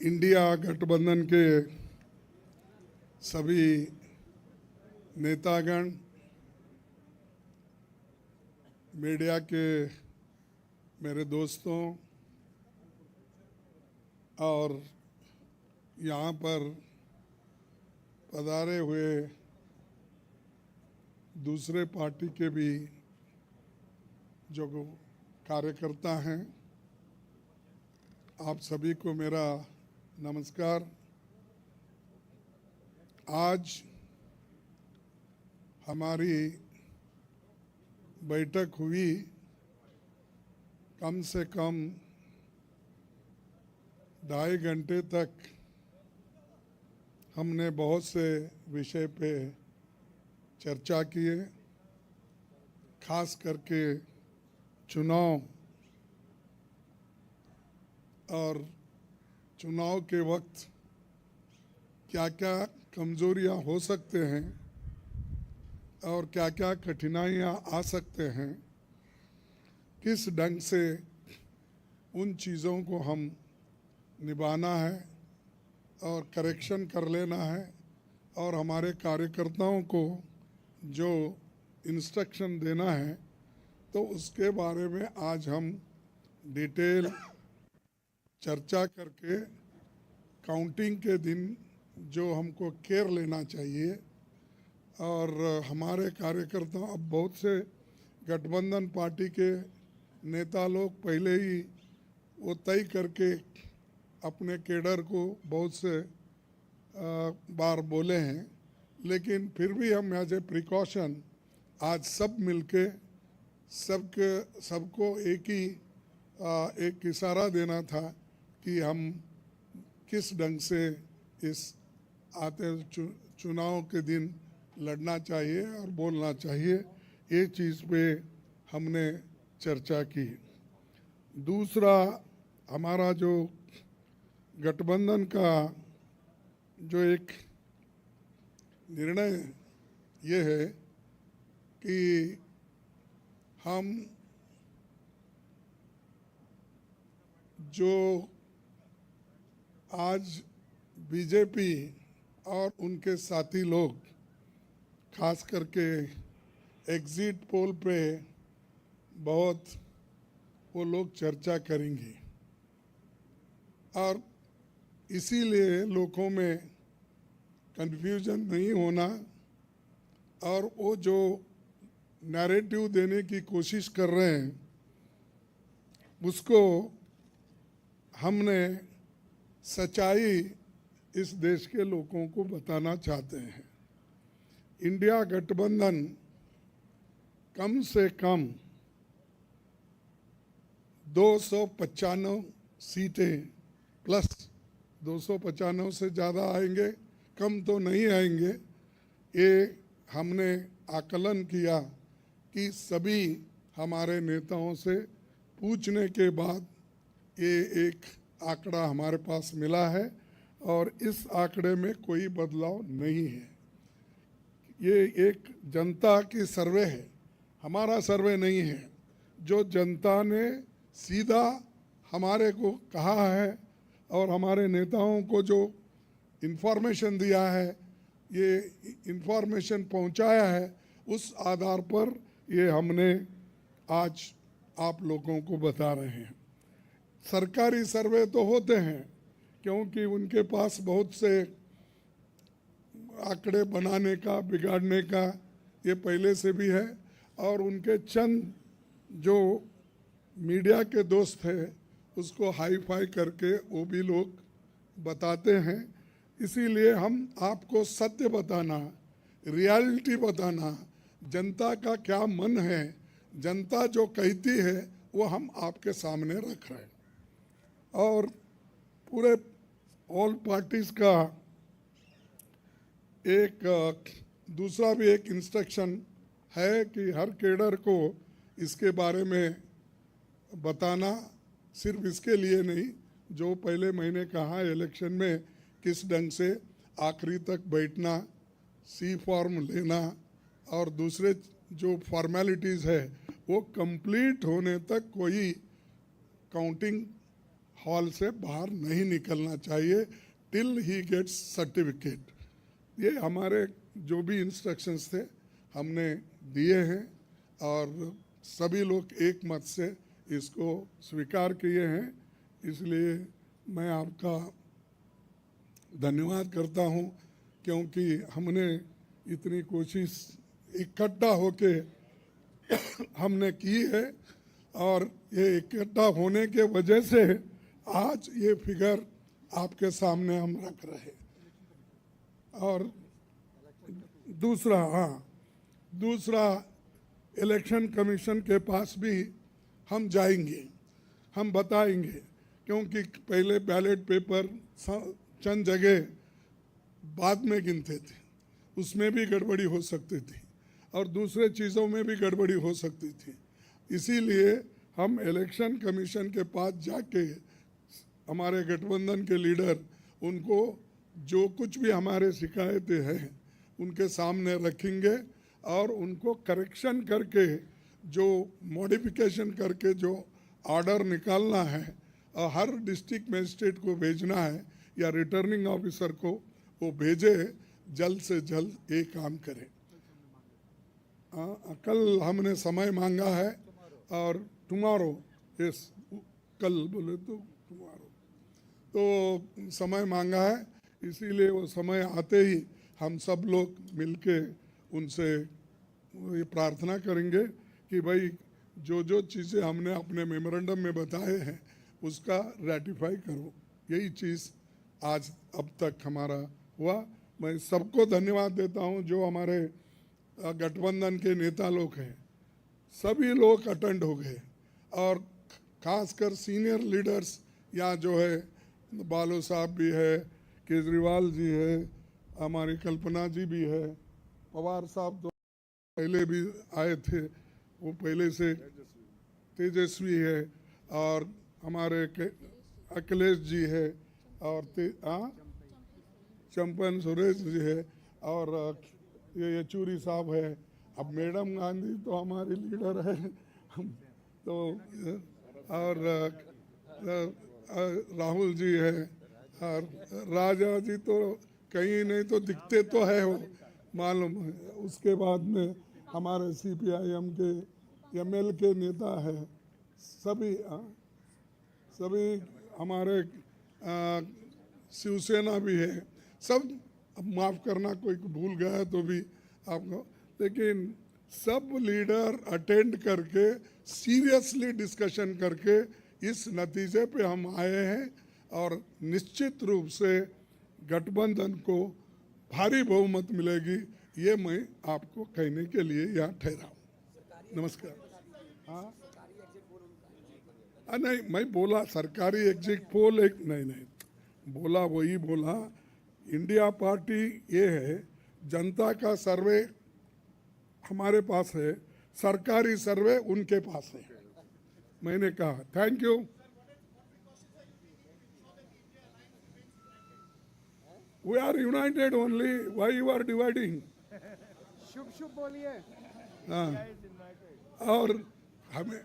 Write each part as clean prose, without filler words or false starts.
India गठबंधन के सभी नेतागण, मीडिया के मेरे दोस्तों और यहाँ पर पधारे हुए दूसरे पार्टी के भी जो कार्यकर्ता हैं, आप सभी को मेरा नमस्कार। आज हमारी बैठक हुई, कम से कम 2.5 घंटे तक हमने बहुत से विषय पे चर्चा किए, खास करके चुनाव और चुनाव के वक्त क्या क्या कमज़ोरियाँ हो सकते हैं और क्या क्या कठिनाइयाँ आ सकते हैं, किस ढंग से उन चीज़ों को हम निभाना है और करेक्शन कर लेना है और हमारे कार्यकर्ताओं को जो इंस्ट्रक्शन देना है, तो उसके बारे में आज हम डिटेल चर्चा करके काउंटिंग के दिन जो हमको केयर लेना चाहिए। और हमारे कार्यकर्ता, अब बहुत से गठबंधन पार्टी के नेता लोग पहले ही वो तय करके अपने केडर को बहुत से बार बोले हैं, लेकिन फिर भी हम एज ए प्रिकॉशन आज सब मिलके सबको एक इशारा देना था कि हम किस ढंग से इस आते चुनाव के दिन लड़ना चाहिए और बोलना चाहिए। ये चीज़ पे हमने चर्चा की। दूसरा, हमारा जो गठबंधन का जो एक निर्णय ये है कि हम जो आज बीजेपी और उनके साथी लोग खास करके एग्जिट पोल पे बहुत वो लोग चर्चा करेंगे और इसीलिए लोगों में कंफ्यूजन नहीं होना और वो जो नैरेटिव देने की कोशिश कर रहे हैं उसको हमने सच्चाई इस देश के लोगों को बताना चाहते हैं। इंडिया गठबंधन कम से कम 295 सीटें प्लस 295 से ज़्यादा आएंगे, कम तो नहीं आएंगे। ये हमने आकलन किया कि सभी हमारे नेताओं से पूछने के बाद ये एक आंकड़ा हमारे पास मिला है और इस आंकड़े में कोई बदलाव नहीं है। ये एक जनता की सर्वे है, हमारा सर्वे नहीं है। जो जनता ने सीधा हमारे को कहा है और हमारे नेताओं को जो इन्फॉर्मेशन दिया है, ये इन्फॉर्मेशन पहुंचाया है, उस आधार पर ये हमने आज आप लोगों को बता रहे हैं। सरकारी सर्वे तो होते हैं क्योंकि उनके पास बहुत से आंकड़े बनाने का, बिगाड़ने का ये पहले से भी है और उनके चंद जो मीडिया के दोस्त हैं उसको हाई फाई करके वो भी लोग बताते हैं। इसीलिए हम आपको सत्य बताना, रियलिटी बताना, जनता का क्या मन है, जनता जो कहती है वो हम आपके सामने रख रहे हैं। और पूरे ऑल पार्टीज का एक दूसरा भी एक इंस्ट्रक्शन है कि हर केडर को इसके बारे में बताना, सिर्फ इसके लिए नहीं, जो पहले मैंने कहा इलेक्शन में किस ढंग से आखिरी तक बैठना, सी फॉर्म लेना और दूसरे जो फॉर्मेलिटीज़ है वो कंप्लीट होने तक कोई काउंटिंग हॉल से बाहर नहीं निकलना चाहिए टिल ही गेट्स सर्टिफिकेट। ये हमारे जो भी इंस्ट्रक्शंस थे हमने दिए हैं और सभी लोग एक मत से इसको स्वीकार किए हैं, इसलिए मैं आपका धन्यवाद करता हूं, क्योंकि हमने इतनी कोशिश इकट्ठा होके हमने की है और ये इकट्ठा होने के वजह से आज ये फिगर आपके सामने हम रख रहे। और दूसरा इलेक्शन कमीशन के पास भी हम जाएंगे, हम बताएंगे, क्योंकि पहले बैलेट पेपर चंद जगह बाद में गिनते थे, उसमें भी गड़बड़ी हो सकती थी और दूसरे चीज़ों में भी गड़बड़ी हो सकती थी। इसीलिए हम इलेक्शन कमीशन के पास जाके हमारे गठबंधन के लीडर उनको जो कुछ भी हमारे शिकायतें हैं उनके सामने रखेंगे और उनको करेक्शन करके जो मॉडिफिकेशन करके जो ऑर्डर निकालना है और हर डिस्ट्रिक्ट मजिस्ट्रेट को भेजना है या रिटर्निंग ऑफिसर को वो भेजे, जल्द से जल्द ये काम करें। कल हमने समय मांगा है और टुमारो, यस कल बोले तो टुमारो, तो समय मांगा है, इसीलिए वो समय आते ही हम सब लोग मिलके उनसे ये प्रार्थना करेंगे कि भाई जो जो चीज़ें हमने अपने मेमोरेंडम में बताए हैं उसका रेटिफाई करो। यही चीज़ आज अब तक हमारा हुआ। मैं सबको धन्यवाद देता हूं जो हमारे गठबंधन के नेता लोग हैं, सभी लोग अटेंड हो गए और खासकर सीनियर लीडर्स यहाँ जो है, बालो साहब भी है, केजरीवाल जी है, हमारी कल्पना जी भी है, पवार साहब तो पहले भी आए थे, वो पहले से तेजस्वी है, और हमारे अखिलेश जी है, और चंपन सुरेश जी है, और ये येचूरी साहब है। अब मैडम गांधी तो हमारी लीडर है तो, और राहुल जी है, और राजा जी तो कहीं नहीं तो दिखते तो है वो मालूम है। उसके बाद में हमारे CPIM के ML के नेता है, सभी हमारे शिवसेना भी है, सब माफ़ करना कोई भूल गया तो भी आपको, लेकिन सब लीडर अटेंड करके सीरियसली डिस्कशन करके इस नतीजे पे हम आए हैं और निश्चित रूप से गठबंधन को भारी बहुमत मिलेगी, ये मैं आपको कहने के लिए यहाँ ठहरा हूँ। नमस्कार। हाँ नहीं, मैं बोला सरकारी एग्जिट पोल एक नहीं बोला, वही बोला। इंडिया पार्टी ये है, जनता का सर्वे हमारे पास है, सरकारी सर्वे उनके पास है। मैंने कहा thank you. We are united only, why you are dividing? शुभ शुभ बोलिए। हाँ, और हमें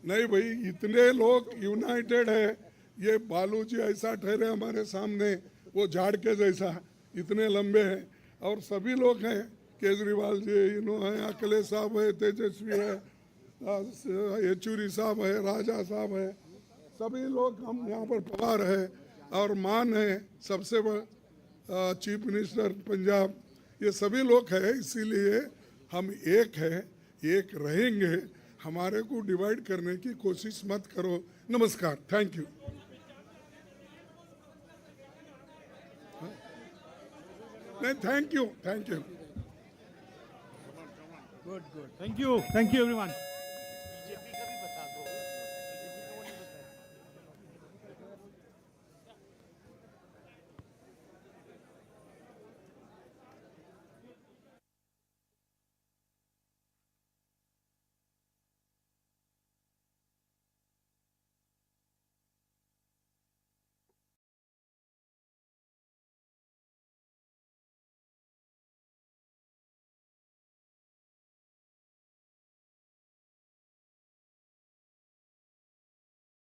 नहीं भाई, इतने लोग यूनाइटेड है, ये बालू जी ऐसा ठहरे हमारे सामने, वो झाड़ के जैसा इतने लंबे हैं, और सभी लोग हैं, केजरीवाल जी इन्होंने, अखिलेश साहब है, तेजस्वी है, येचूरी साहब है, राजा साहब है, सभी लोग हम यहाँ पर पवार है, और मान है सबसे बड़ा चीफ मिनिस्टर पंजाब, ये सभी लोग हैं। इसीलिए हम एक है, एक रहेंगे, हमारे को डिवाइड करने की कोशिश मत करो। नमस्कार, थैंक यू। नहीं, thank you. Good. Thank you everyone.